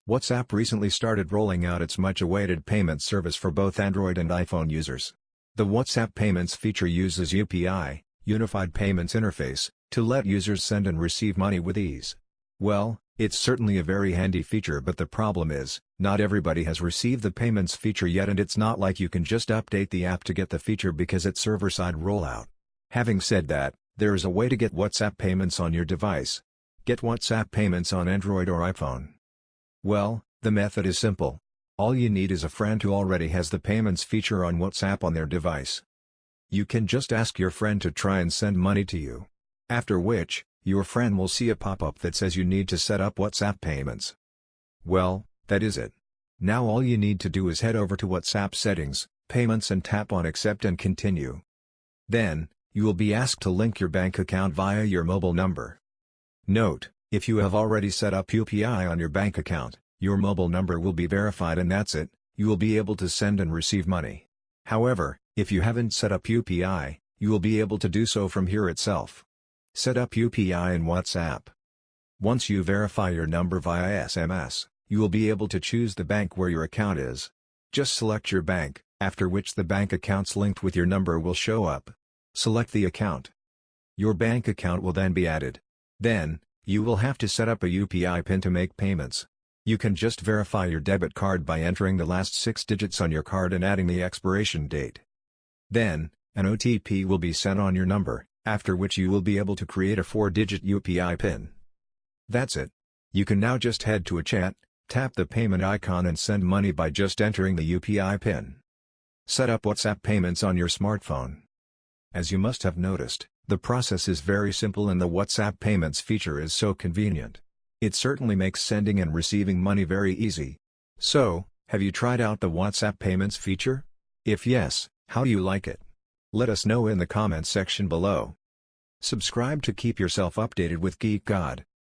WhatsApp recently started rolling out its much-awaited payment service for both Android and iPhone users. The WhatsApp Payments feature uses UPI, Unified Payments Interface, to let users send and receive money with ease. Well, it's certainly a very handy feature, but the problem is, not everybody has received the payments feature yet, and it's not like you can just update the app to get the feature because it's server-side rollout. Having said that, there is a way to get WhatsApp Payments on your device. Get WhatsApp Payments on Android or iPhone. Well, the method is simple. All you need is a friend who already has the payments feature on WhatsApp on their device. You can just ask your friend to try and send money to you. After which, your friend will see a pop-up that says you need to set up WhatsApp Payments. Well, that is it. Now all you need to do is head over to WhatsApp Settings, Payments, and tap on Accept and Continue. Then, you will be asked to link your bank account via your mobile number. Note: if you have already set up UPI on your bank account, your mobile number will be verified and that's it, you will be able to send and receive money. However, if you haven't set up UPI, you will be able to do so from here itself. Set up UPI in WhatsApp. Once you verify your number via SMS, you will be able to choose the bank where your account is. Just select your bank, after which the bank accounts linked with your number will show up. Select the account. Your bank account will then be added. Then, you will have to set up a UPI PIN to make payments. You can just verify your debit card by entering the last 6 digits on your card and adding the expiration date. Then, an OTP will be sent on your number, after which you will be able to create a 4-digit UPI PIN. That's it. You can now just head to a chat, tap the payment icon and send money by just entering the UPI PIN. Set up WhatsApp Payments on your smartphone. As you must have noticed, the process is very simple and the WhatsApp Payments feature is so convenient. It certainly makes sending and receiving money very easy. So, have you tried out the WhatsApp Payments feature? If yes, how do you like it? Let us know in the comments section below. Subscribe to keep yourself updated with Geek God.